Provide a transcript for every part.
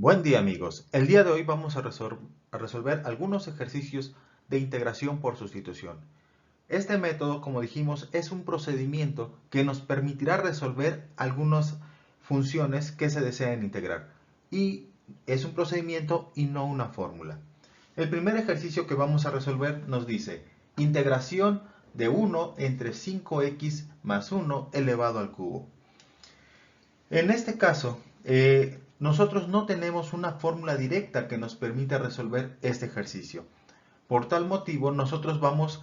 Buen día amigos, el día de hoy vamos a resolver algunos ejercicios de integración por sustitución. Este método, como dijimos, es un procedimiento que nos permitirá resolver algunas funciones que se desean integrar. Y es un procedimiento y no una fórmula. El primer ejercicio que vamos a resolver nos dice integración de 1 entre 5x más 1 elevado al cubo. En este caso, nosotros no tenemos una fórmula directa que nos permita resolver este ejercicio. Por tal motivo, nosotros vamos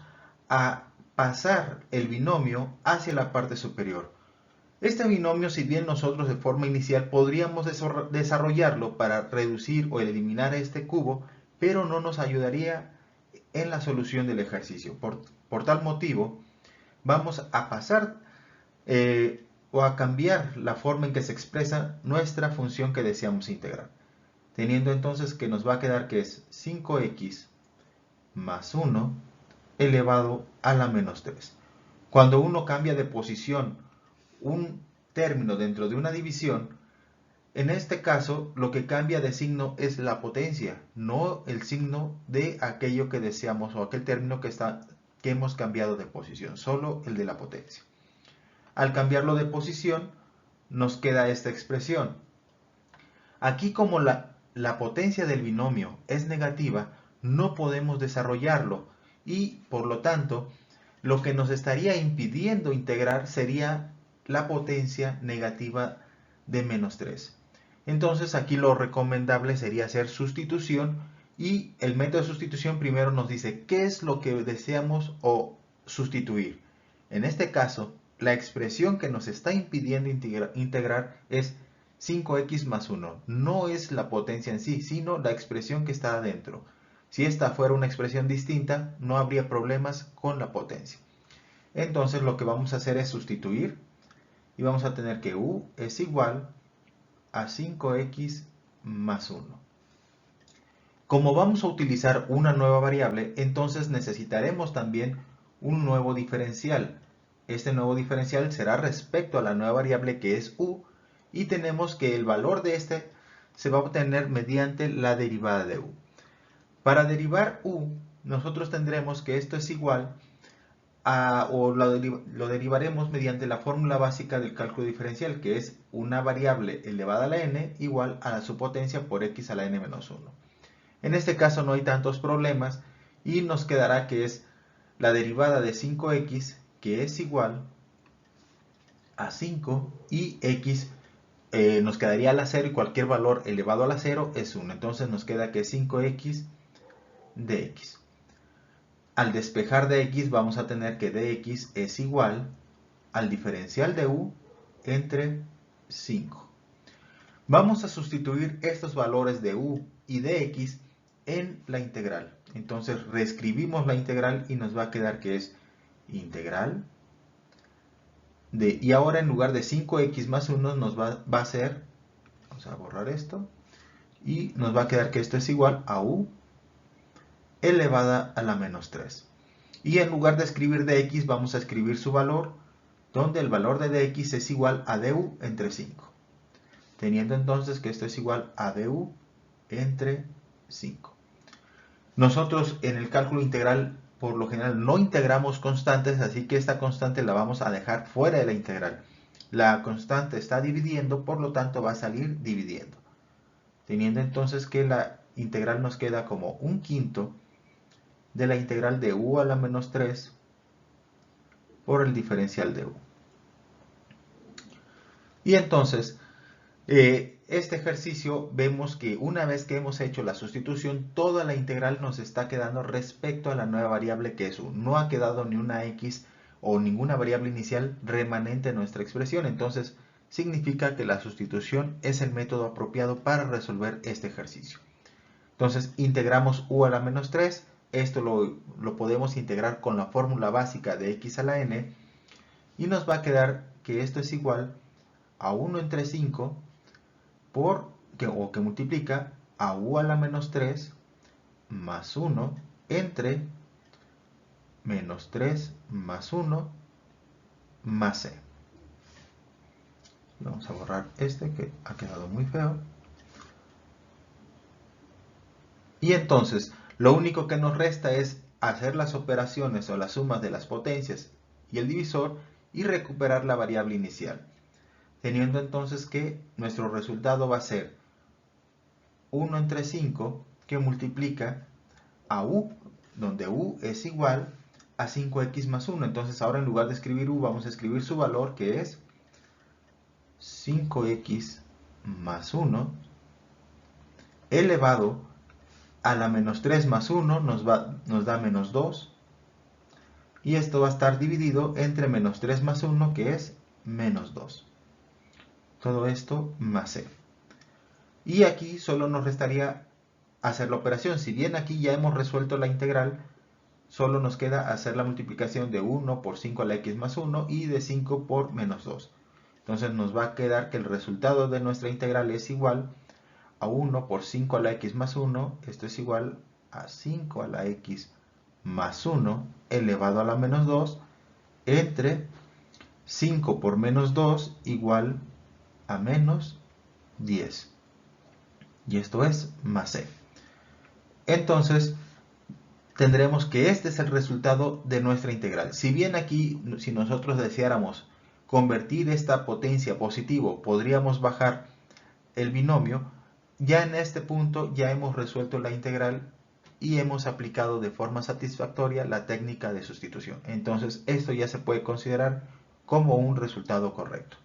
a pasar el binomio hacia la parte superior. Este binomio, si bien nosotros de forma inicial podríamos desarrollarlo para reducir o eliminar este cubo, pero no nos ayudaría en la solución del ejercicio. Por tal motivo, vamos a pasar o a cambiar la forma en que se expresa nuestra función que deseamos integrar. Teniendo entonces que nos va a quedar que es 5x más 1 elevado a la menos 3. Cuando uno cambia de posición un término dentro de una división, en este caso lo que cambia de signo es la potencia, no el signo de aquello que deseamos o aquel término que hemos cambiado de posición, solo el de la potencia. Al cambiarlo de posición, nos queda esta expresión. Aquí, como la potencia del binomio es negativa, no podemos desarrollarlo y, por lo tanto, lo que nos estaría impidiendo integrar sería la potencia negativa de menos 3. Entonces, aquí lo recomendable sería hacer sustitución y el método de sustitución primero nos dice qué es lo que deseamos o sustituir. En este caso, la expresión que nos está impidiendo integrar es 5x más 1. No es la potencia en sí, sino la expresión que está adentro. Si esta fuera una expresión distinta, no habría problemas con la potencia. Entonces lo que vamos a hacer es sustituir y vamos a tener que u es igual a 5x más 1. Como vamos a utilizar una nueva variable, entonces necesitaremos también un nuevo diferencial. Este nuevo diferencial será respecto a la nueva variable que es u, y tenemos que el valor de este se va a obtener mediante la derivada de u. Para derivar u, nosotros tendremos que esto es igual a, o lo derivaremos mediante la fórmula básica del cálculo diferencial, que es una variable elevada a la n igual a su potencia por x a la n menos 1. En este caso no hay tantos problemas y nos quedará que es la derivada de 5x, que es igual a 5, y x nos quedaría a la 0 y cualquier valor elevado a la 0 es 1. Entonces nos queda que es 5x de x. Al despejar de x vamos a tener que dx es igual al diferencial de u entre 5. Vamos a sustituir estos valores de u y de x en la integral. Entonces reescribimos la integral y nos va a quedar que es integral de, y ahora en lugar de 5x más 1 nos va a ser, vamos a borrar esto, y nos va a quedar que esto es igual a u elevada a la menos 3. Y en lugar de escribir dx vamos a escribir su valor, donde el valor de dx es igual a du entre 5. Teniendo entonces que esto es igual a du entre 5. Nosotros en el cálculo integral por lo general no integramos constantes, así que esta constante la vamos a dejar fuera de la integral. La constante está dividiendo, por lo tanto va a salir dividiendo. Teniendo entonces que la integral nos queda como un quinto de la integral de u a la menos 3 por el diferencial de u. Y entonces, este ejercicio vemos que una vez que hemos hecho la sustitución, toda la integral nos está quedando respecto a la nueva variable que es u. No ha quedado ni una x o ninguna variable inicial remanente en nuestra expresión. Entonces, significa que la sustitución es el método apropiado para resolver este ejercicio. Entonces, integramos u a la menos 3. Esto lo podemos integrar con la fórmula básica de x a la n. Y nos va a quedar que esto es igual a 1 entre 5 que multiplica a u a la menos 3 más 1 entre menos 3 más 1 más c. Vamos a borrar este que ha quedado muy feo. Y entonces, lo único que nos resta es hacer las operaciones o las sumas de las potencias y el divisor y recuperar la variable inicial. Teniendo entonces que nuestro resultado va a ser 1 entre 5 que multiplica a u, donde u es igual a 5x más 1. Entonces ahora en lugar de escribir u vamos a escribir su valor, que es 5x más 1 elevado a la menos 3 más 1 nos da menos 2. Y esto va a estar dividido entre menos 3 más 1, que es menos 2. Todo esto más c. Y aquí solo nos restaría hacer la operación. Si bien aquí ya hemos resuelto la integral, solo nos queda hacer la multiplicación de 1 por 5 a la x más 1 y de 5 por menos 2. Entonces nos va a quedar que el resultado de nuestra integral es igual a 1 por 5 a la x más 1. Esto es igual a 5 a la x más 1 elevado a la menos 2 entre 5 por menos 2 igual a menos 10. Y esto es más c. Entonces, tendremos que este es el resultado de nuestra integral. Si bien aquí, si nosotros deseáramos convertir esta potencia a positivo, podríamos bajar el binomio, ya en este punto ya hemos resuelto la integral y hemos aplicado de forma satisfactoria la técnica de sustitución. Entonces, esto ya se puede considerar como un resultado correcto.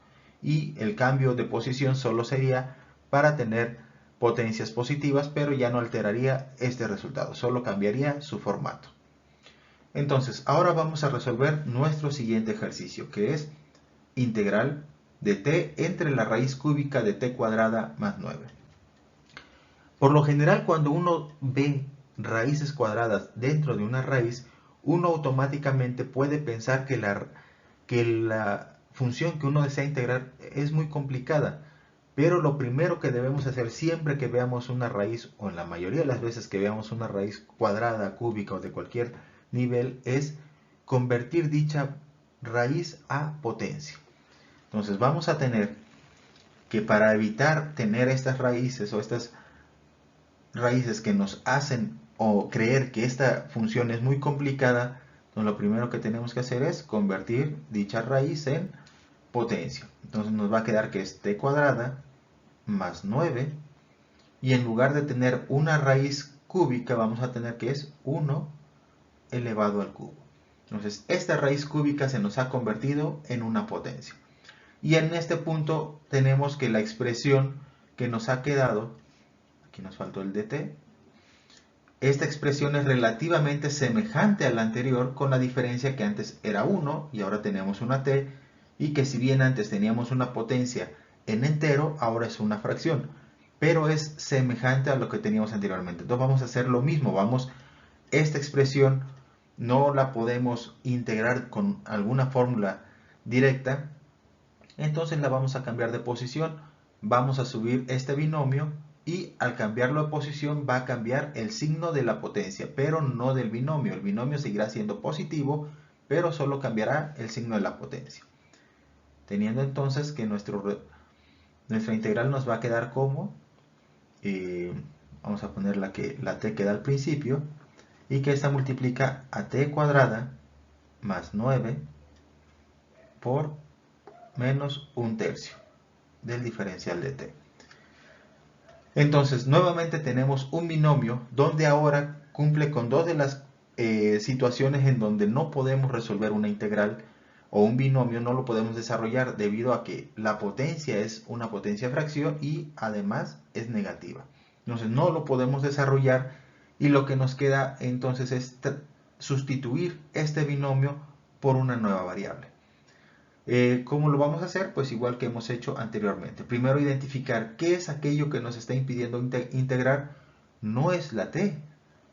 Y el cambio de posición solo sería para tener potencias positivas, pero ya no alteraría este resultado, solo cambiaría su formato. Entonces, ahora vamos a resolver nuestro siguiente ejercicio, que es integral de t entre la raíz cúbica de t cuadrada más 9. Por lo general, cuando uno ve raíces cuadradas dentro de una raíz, uno automáticamente puede pensar que la función que uno desea integrar es muy complicada. Pero lo primero que debemos hacer siempre que veamos una raíz, o en la mayoría de las veces que veamos una raíz cuadrada, cúbica o de cualquier nivel, es convertir dicha raíz a potencia. Entonces vamos a tener que, para evitar tener estas raíces o estas raíces que nos hacen o creer que esta función es muy complicada, entonces lo primero que tenemos que hacer es convertir dicha raíz en potencia. Entonces nos va a quedar que es t cuadrada más 9, y en lugar de tener una raíz cúbica vamos a tener que es 1 elevado al cubo. Entonces esta raíz cúbica se nos ha convertido en una potencia. Y en este punto tenemos que la expresión que nos ha quedado, aquí nos faltó el dt, esta expresión es relativamente semejante a la anterior, con la diferencia que antes era 1 y ahora tenemos una t, y que si bien antes teníamos una potencia en entero, ahora es una fracción, pero es semejante a lo que teníamos anteriormente. Entonces vamos a hacer lo mismo, esta expresión no la podemos integrar con alguna fórmula directa, entonces la vamos a cambiar de posición, vamos a subir este binomio y al cambiarlo de posición va a cambiar el signo de la potencia, pero no del binomio. El binomio seguirá siendo positivo, pero solo cambiará el signo de la potencia. Teniendo entonces que nuestra integral nos va a quedar como, vamos a poner la t queda al principio, y que esta multiplica a t cuadrada más 9 por menos 1/3 del diferencial de t. Entonces, nuevamente tenemos un binomio donde ahora cumple con dos de las situaciones en donde no podemos resolver una integral o un binomio, no lo podemos desarrollar debido a que la potencia es una potencia fracción y además es negativa. Entonces, no lo podemos desarrollar y lo que nos queda entonces es sustituir este binomio por una nueva variable. ¿Cómo lo vamos a hacer? Pues igual que hemos hecho anteriormente. Primero identificar qué es aquello que nos está impidiendo integrar. No es la t.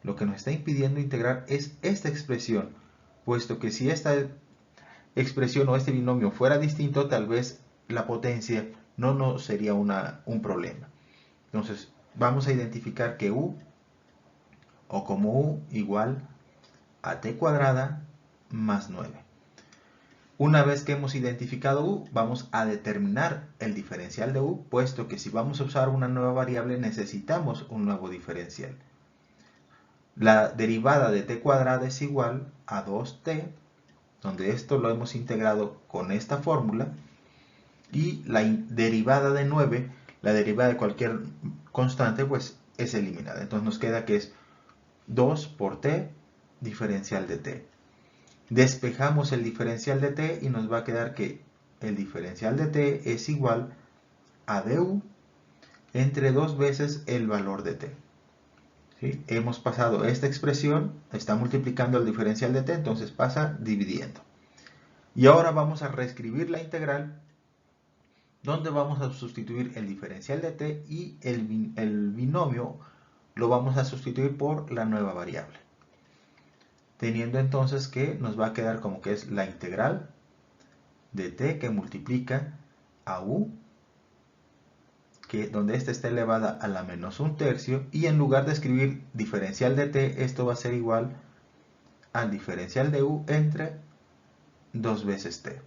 Lo que nos está impidiendo integrar es esta expresión. Puesto que si esta expresión o este binomio fuera distinto, tal vez la potencia no nos sería un problema. Entonces vamos a identificar que u, o como u, igual a t cuadrada más 9. Una vez que hemos identificado u, vamos a determinar el diferencial de u, puesto que si vamos a usar una nueva variable necesitamos un nuevo diferencial. La derivada de t cuadrada es igual a 2t, donde esto lo hemos integrado con esta fórmula, y la derivada de 9, la derivada de cualquier constante, pues es eliminada. Entonces nos queda que es 2 por t diferencial de t. Despejamos el diferencial de t y nos va a quedar que el diferencial de t es igual a du entre 2 veces el valor de t. ¿Sí? Hemos pasado esta expresión, está multiplicando el diferencial de t, entonces pasa dividiendo. Y ahora vamos a reescribir la integral, donde vamos a sustituir el diferencial de t y el binomio lo vamos a sustituir por la nueva variable. Teniendo entonces que nos va a quedar como que es la integral de t que multiplica a u, donde esta está elevada a la menos 1/3, y en lugar de escribir diferencial de t, esto va a ser igual al diferencial de u entre 2 veces t.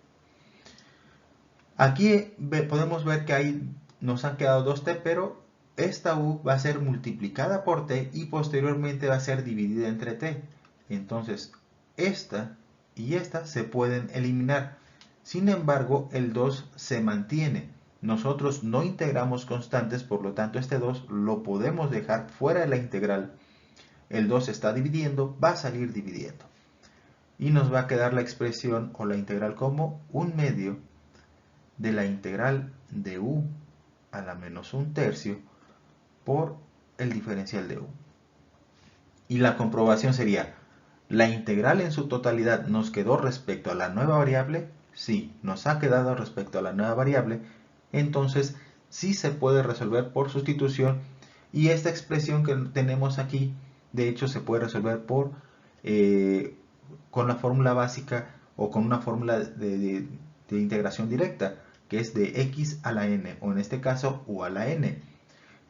Aquí podemos ver que ahí nos han quedado 2t, pero esta u va a ser multiplicada por t y posteriormente va a ser dividida entre t. Entonces, esta y esta se pueden eliminar. Sin embargo, el 2 se mantiene. Nosotros no integramos constantes, por lo tanto este 2 lo podemos dejar fuera de la integral. El 2 se está dividiendo, va a salir dividiendo. Y nos va a quedar la expresión o la integral como 1/2 de la integral de u a la menos 1/3 por el diferencial de u. Y la comprobación sería, ¿la integral en su totalidad nos quedó respecto a la nueva variable? Sí, nos ha quedado respecto a la nueva variable. Entonces sí se puede resolver por sustitución, y esta expresión que tenemos aquí de hecho se puede resolver con la fórmula básica o con una fórmula de integración directa, que es de x a la n, o en este caso u a la n.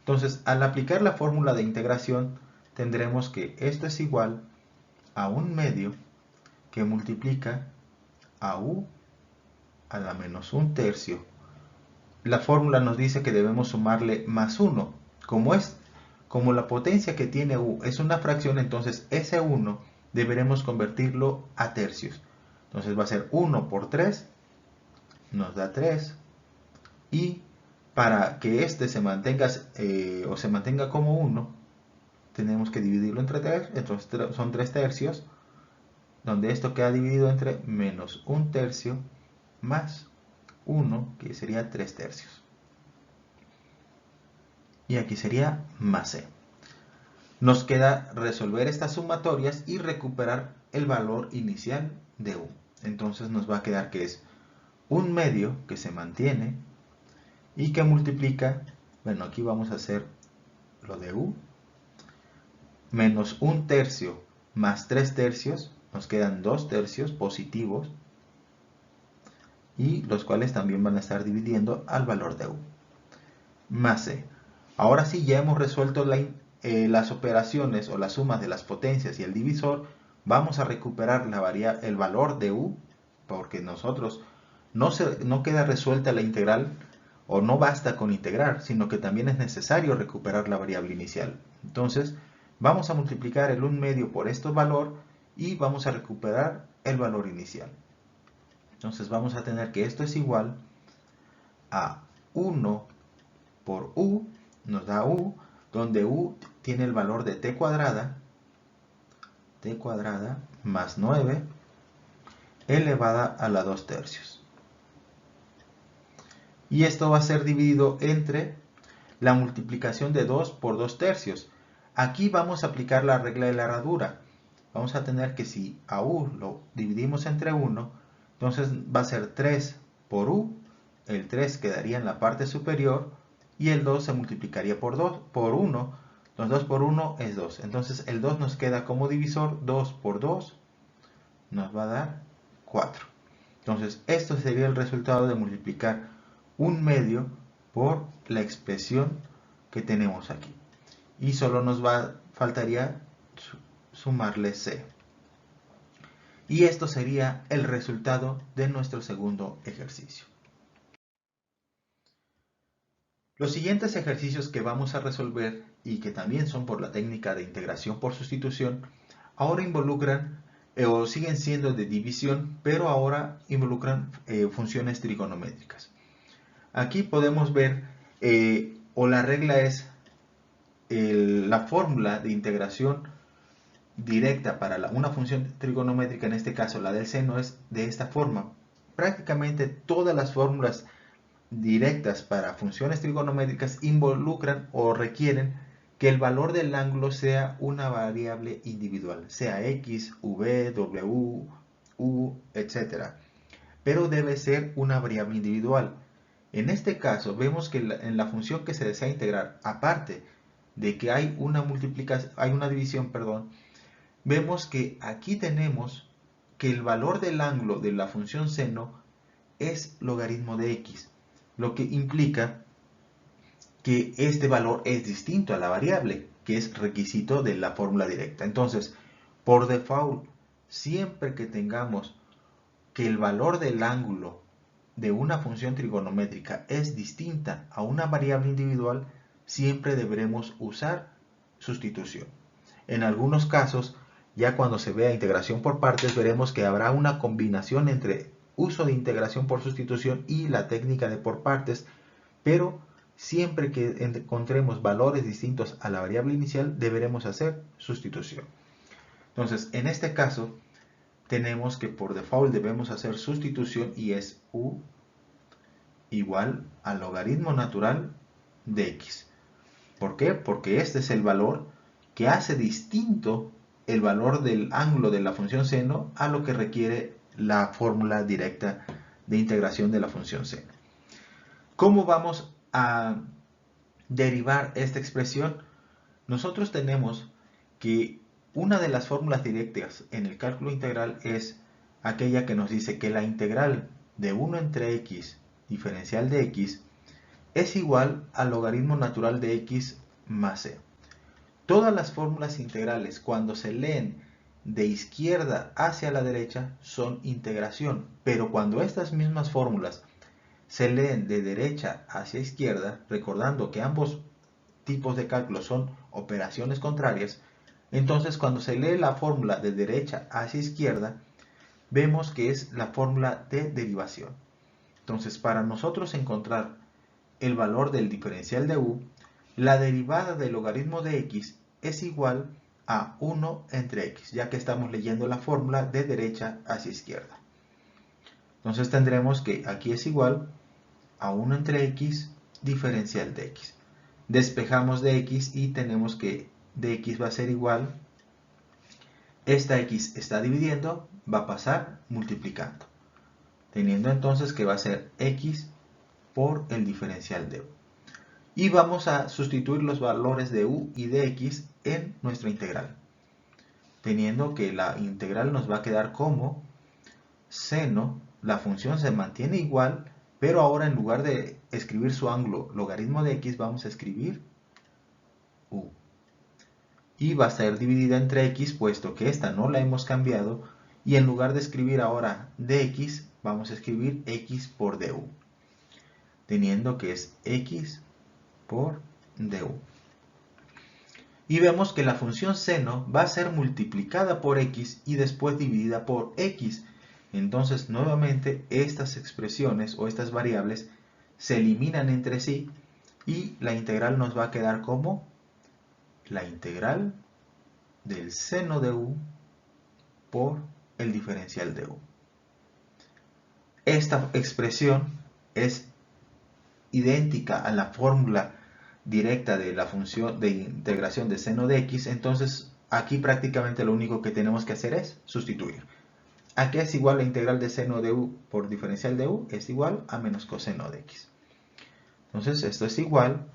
Entonces, al aplicar la fórmula de integración, tendremos que esto es igual a 1/2 que multiplica a u a la menos 1/3. La fórmula nos dice que debemos sumarle más 1. Como la potencia que tiene u es una fracción, entonces ese 1 deberemos convertirlo a tercios. Entonces va a ser 1 por 3, nos da 3, y para que este se mantenga se mantenga como 1, tenemos que dividirlo entre 3, entonces son 3 tercios, donde esto queda dividido entre menos 1/3 más 1, que sería 3 tercios. Y aquí sería más c. Nos queda resolver estas sumatorias y recuperar el valor inicial de u. Entonces nos va a quedar que es 1/2 que se mantiene y que multiplica, bueno, aquí vamos a hacer lo de u, menos 1/3 más 3 tercios, nos quedan 2 tercios positivos, y los cuales también van a estar dividiendo al valor de u, más c. Ahora sí, ya hemos resuelto las operaciones o las sumas de las potencias y el divisor. Vamos a recuperar el valor de u, porque nosotros no queda resuelta la integral, o no basta con integrar, sino que también es necesario recuperar la variable inicial. Entonces, vamos a multiplicar el 1/2 por este valor y vamos a recuperar el valor inicial. Entonces vamos a tener que esto es igual a 1 por u, nos da u, donde u tiene el valor de t cuadrada más 9 elevada a la 2 tercios. Y esto va a ser dividido entre la multiplicación de 2 por 2 tercios. Aquí vamos a aplicar la regla de la herradura. Vamos a tener que si a u lo dividimos entre 1, entonces va a ser 3 por u, el 3 quedaría en la parte superior, y el 2 se multiplicaría por 1, los 2 por 1 es 2. Entonces el 2 nos queda como divisor, 2 por 2 nos va a dar 4. Entonces esto sería el resultado de multiplicar 1/2 por la expresión que tenemos aquí. Y solo nos faltaría sumarle c. Y esto sería el resultado de nuestro segundo ejercicio. Los siguientes ejercicios que vamos a resolver y que también son por la técnica de integración por sustitución, ahora involucran o siguen siendo de división, pero ahora involucran funciones trigonométricas. Aquí podemos ver, o la regla es la fórmula de integración directa para una función trigonométrica, en este caso la del seno, es de esta forma. Prácticamente todas las fórmulas directas para funciones trigonométricas involucran o requieren que el valor del ángulo sea una variable individual, sea x, v, w, u, etc. Pero debe ser una variable individual. En este caso vemos que en la función que se desea integrar, aparte de que hay una multiplicación, hay una división, perdón, vemos que aquí tenemos que el valor del ángulo de la función seno es logaritmo de x, lo que implica que este valor es distinto a la variable, que es requisito de la fórmula directa. Entonces, por default, siempre que tengamos que el valor del ángulo de una función trigonométrica es distinta a una variable individual, siempre deberemos usar sustitución. En algunos casos, ya cuando se vea integración por partes, veremos que habrá una combinación entre uso de integración por sustitución y la técnica de por partes, pero siempre que encontremos valores distintos a la variable inicial, deberemos hacer sustitución. Entonces, en este caso, tenemos que por default debemos hacer sustitución y es u igual al logaritmo natural de x. ¿Por qué? Porque este es el valor que hace distinto el valor del ángulo de la función seno a lo que requiere la fórmula directa de integración de la función seno. ¿Cómo vamos a derivar esta expresión? Nosotros tenemos que una de las fórmulas directas en el cálculo integral es aquella que nos dice que la integral de 1 entre x diferencial de x es igual al logaritmo natural de x más c. Todas las fórmulas integrales, cuando se leen de izquierda hacia la derecha, son integración, pero cuando estas mismas fórmulas se leen de derecha hacia izquierda, recordando que ambos tipos de cálculo son operaciones contrarias, entonces cuando se lee la fórmula de derecha hacia izquierda, vemos que es la fórmula de derivación. Entonces, para nosotros encontrar el valor del diferencial de u, la derivada del logaritmo de x es igual a 1 entre x, ya que estamos leyendo la fórmula de derecha hacia izquierda. Entonces tendremos que aquí es igual a 1 entre x diferencial de x. Despejamos de x y tenemos que de x va a ser igual, esta x está dividiendo, va a pasar multiplicando, teniendo entonces que va a ser x por el diferencial de u. Y vamos a sustituir los valores de u y de x en nuestra integral, teniendo que la integral nos va a quedar como seno, la función se mantiene igual, pero ahora en lugar de escribir su ángulo logaritmo de x, vamos a escribir u. Y va a ser dividida entre x, puesto que esta no la hemos cambiado, y en lugar de escribir ahora dx, vamos a escribir x por du, teniendo que es x por du. Y vemos que la función seno va a ser multiplicada por x y después dividida por x. Entonces, nuevamente, estas expresiones o estas variables se eliminan entre sí y la integral nos va a quedar como la integral del seno de u por el diferencial de u. Esta expresión es idéntica a la fórmula directa de la función de integración de seno de x, entonces aquí prácticamente lo único que tenemos que hacer es sustituir. ¿A qué es igual la integral de seno de u por diferencial de u? Es igual a menos coseno de x. Entonces esto es igual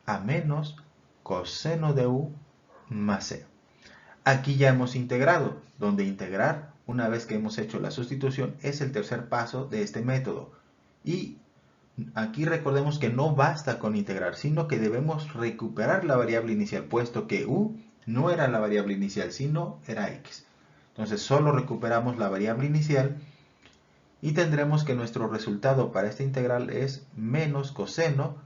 a menos coseno de u más c. Aquí ya hemos integrado, donde integrar, una vez que hemos hecho la sustitución, es el tercer paso de este método. Y aquí recordemos que no basta con integrar, sino que debemos recuperar la variable inicial, puesto que u no era la variable inicial, sino era x. Entonces solo recuperamos la variable inicial y tendremos que nuestro resultado para esta integral es menos coseno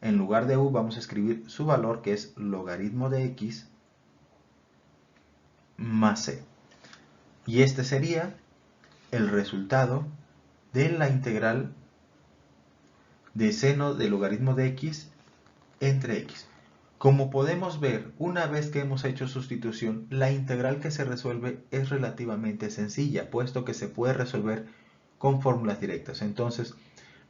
en lugar de u vamos a escribir su valor, que es logaritmo de x más c. Y este sería el resultado de la integral de seno del logaritmo de x entre x. Como podemos ver, una vez que hemos hecho sustitución, la integral que se resuelve es relativamente sencilla, puesto que se puede resolver con fórmulas directas. Entonces,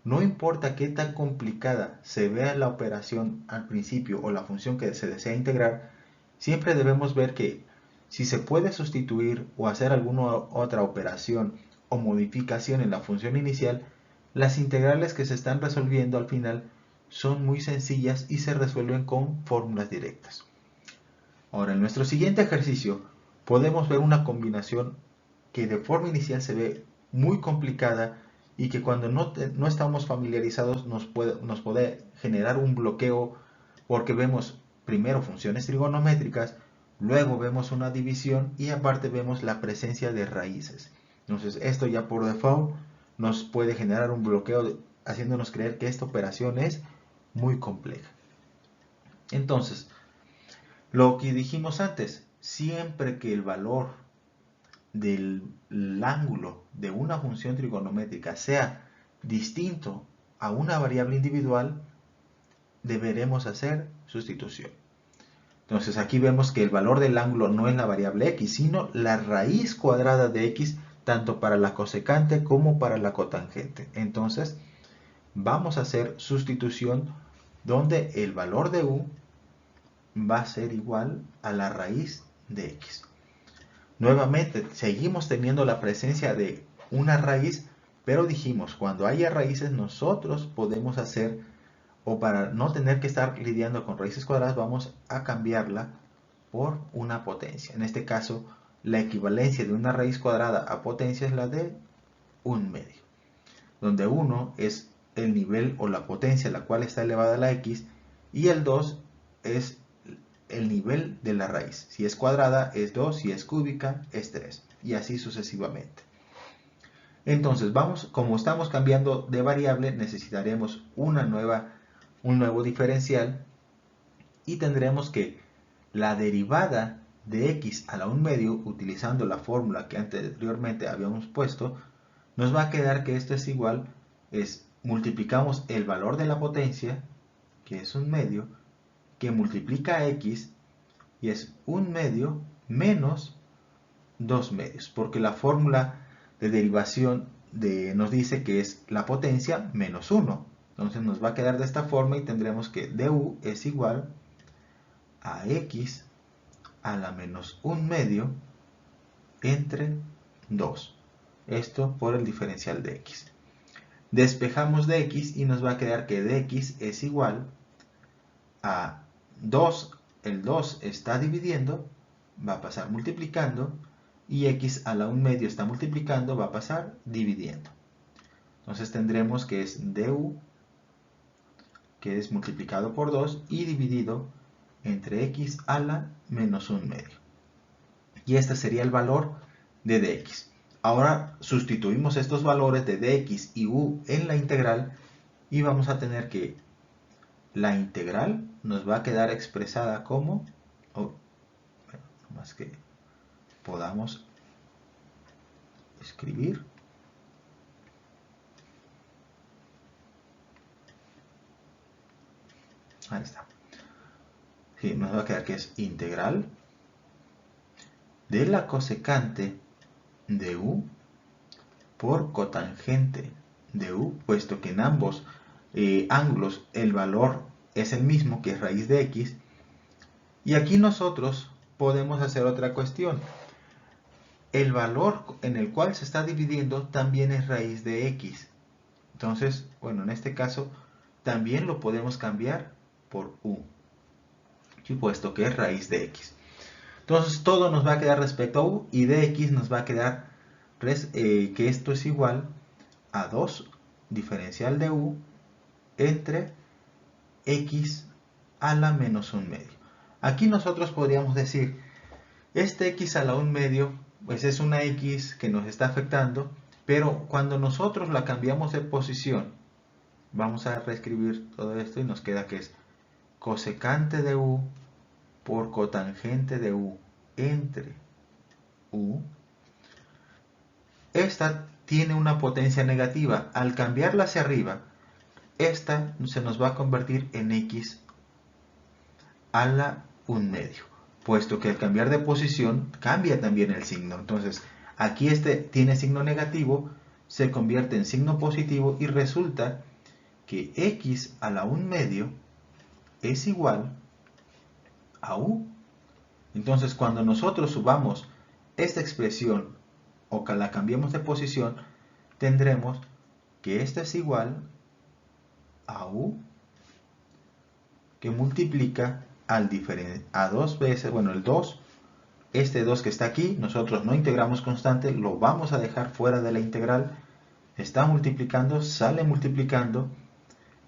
no importa qué tan complicada se vea la operación al principio o la función que se desea integrar, siempre debemos ver que si se puede sustituir o hacer alguna otra operación o modificación en la función inicial, las integrales que se están resolviendo al final son muy sencillas y se resuelven con fórmulas directas. Ahora, en nuestro siguiente ejercicio podemos ver una combinación que de forma inicial se ve muy complicada y que cuando no estamos familiarizados nos puede generar un bloqueo, porque vemos primero funciones trigonométricas, luego vemos una división y aparte vemos la presencia de raíces. Entonces esto ya por default nos puede generar un bloqueo haciéndonos creer que esta operación es muy compleja. Entonces, lo que dijimos antes, siempre que el valor del ángulo de una función trigonométrica sea distinto a una variable individual, deberemos hacer sustitución. Entonces aquí vemos que el valor del ángulo no es la variable x, sino la raíz cuadrada de x, tanto para la cosecante como para la cotangente. Entonces vamos a hacer sustitución donde el valor de u va a ser igual a la raíz de x. Nuevamente, seguimos teniendo la presencia de una raíz, pero dijimos, cuando haya raíces nosotros podemos hacer, o para no tener que estar lidiando con raíces cuadradas, vamos a cambiarla por una potencia. En este caso, la equivalencia de una raíz cuadrada a potencia es la de 1/2, donde 1 es el nivel o la potencia a la cual está elevada la x, y el 2 es el nivel de la raíz. Si es cuadrada es 2, si es cúbica es 3, y así sucesivamente. Entonces, como estamos cambiando de variable, necesitaremos un nuevo diferencial, y tendremos que la derivada de x a la 1/2, utilizando la fórmula que anteriormente habíamos puesto, nos va a quedar que esto es igual, multiplicamos el valor de la potencia, que es 1/2, que multiplica a x, y es 1/2 menos 2/2, porque la fórmula de derivación nos dice que es la potencia menos 1. Entonces nos va a quedar de esta forma y tendremos que du es igual a x a la menos 1/2 entre 2. Esto por el diferencial de x. Despejamos de x y nos va a quedar que dx es igual a 2. El 2 está dividiendo, va a pasar multiplicando, y x a la 1/2 está multiplicando, va a pasar dividiendo. Entonces tendremos que es du, que es multiplicado por 2 y dividido entre x a la menos 1/2. Y este sería el valor de dx. Ahora sustituimos estos valores de dx y u en la integral, y vamos a tener que la integral nos va a quedar expresada como, más que podamos escribir, ahí está. Sí, nos va a quedar que es integral de la cosecante de u por cotangente de u, puesto que en ambos ángulos el valor es el mismo, que es raíz de x. Y aquí nosotros podemos hacer otra cuestión. El valor en el cual se está dividiendo también es raíz de x. Entonces, bueno, en este caso también lo podemos cambiar por u, puesto que es raíz de x. Entonces todo nos va a quedar respecto a u, y de x nos va a quedar que esto es igual a 2 diferencial de u entre x a la menos 1/2. Aquí nosotros podríamos decir, este x a la 1/2 pues es una x que nos está afectando, pero cuando nosotros la cambiamos de posición, vamos a reescribir todo esto y nos queda que es cosecante de u por cotangente de u entre u. Esta tiene una potencia negativa. Al cambiarla hacia arriba, esta se nos va a convertir en x a la 1/2, puesto que al cambiar de posición cambia también el signo. Entonces, aquí este tiene signo negativo, se convierte en signo positivo y resulta que x a la 1/2 es igual a u. Entonces, cuando nosotros subamos esta expresión o que la cambiemos de posición, tendremos que esta es igual a u, que multiplica a dos veces, bueno, el 2, este 2 que está aquí, nosotros no integramos constante, lo vamos a dejar fuera de la integral, está multiplicando, sale multiplicando,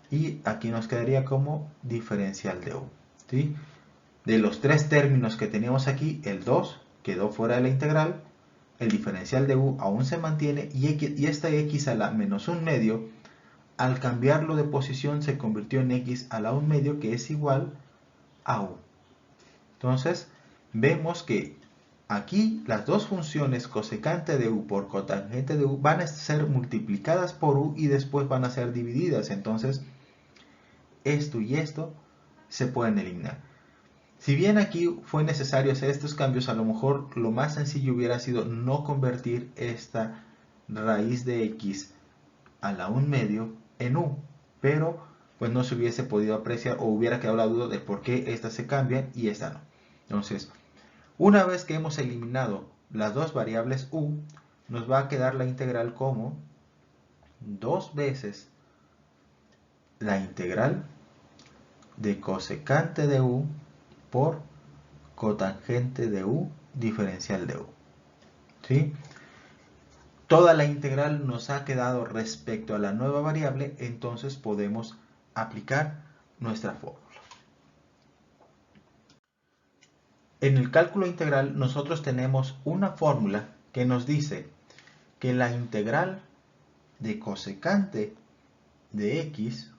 y aquí nos quedaría como diferencial de u, ¿sí? De los tres términos que teníamos aquí, el 2 quedó fuera de la integral, el diferencial de u aún se mantiene, y esta x a la menos 1/2, al cambiarlo de posición se convirtió en x a la 1/2, que es igual a u. Entonces, vemos que aquí las dos funciones cosecante de u por cotangente de u van a ser multiplicadas por u y después van a ser divididas. Entonces, esto y esto se pueden eliminar. Si bien aquí fue necesario hacer estos cambios, a lo mejor lo más sencillo hubiera sido no convertir esta raíz de x a la 1/2 en u, pero pues no se hubiese podido apreciar o hubiera quedado la duda de por qué estas se cambian y esta no. Entonces, una vez que hemos eliminado las dos variables u, nos va a quedar la integral como 2 veces la integral de cosecante de u por cotangente de u diferencial de u, ¿sí? Toda la integral nos ha quedado respecto a la nueva variable, entonces podemos aplicar nuestra fórmula. En el cálculo integral nosotros tenemos una fórmula que nos dice que la integral de cosecante de x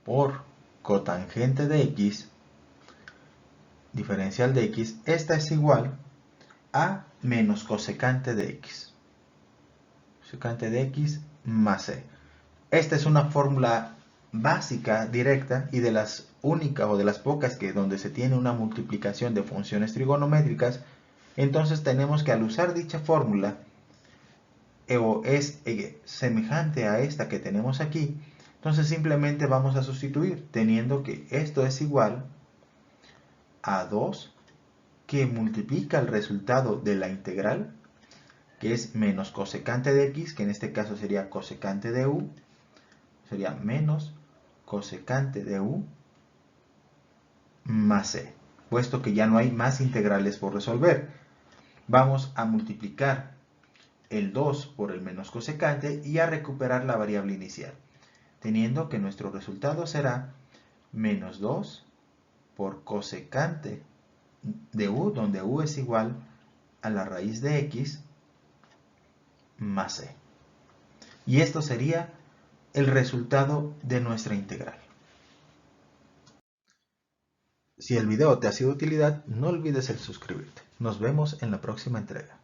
por cotangente de x diferencial de x, esta es igual a menos cosecante de x. Cosecante de x más c. Esta es una fórmula básica, directa, y de las únicas o de las pocas que donde se tiene una multiplicación de funciones trigonométricas. Entonces tenemos que, al usar dicha fórmula, es semejante a esta que tenemos aquí, entonces simplemente vamos a sustituir, teniendo que esto es igual a 2 que multiplica el resultado de la integral, que es menos cosecante de x, que en este caso sería cosecante de u, sería menos cosecante de u más c, puesto que ya no hay más integrales por resolver. Vamos a multiplicar el 2 por el menos cosecante y a recuperar la variable inicial, teniendo que nuestro resultado será menos 2 por cosecante de u, donde u es igual a la raíz de x más c. Y esto sería el resultado de nuestra integral. Si el video te ha sido de utilidad, no olvides el suscribirte. Nos vemos en la próxima entrega.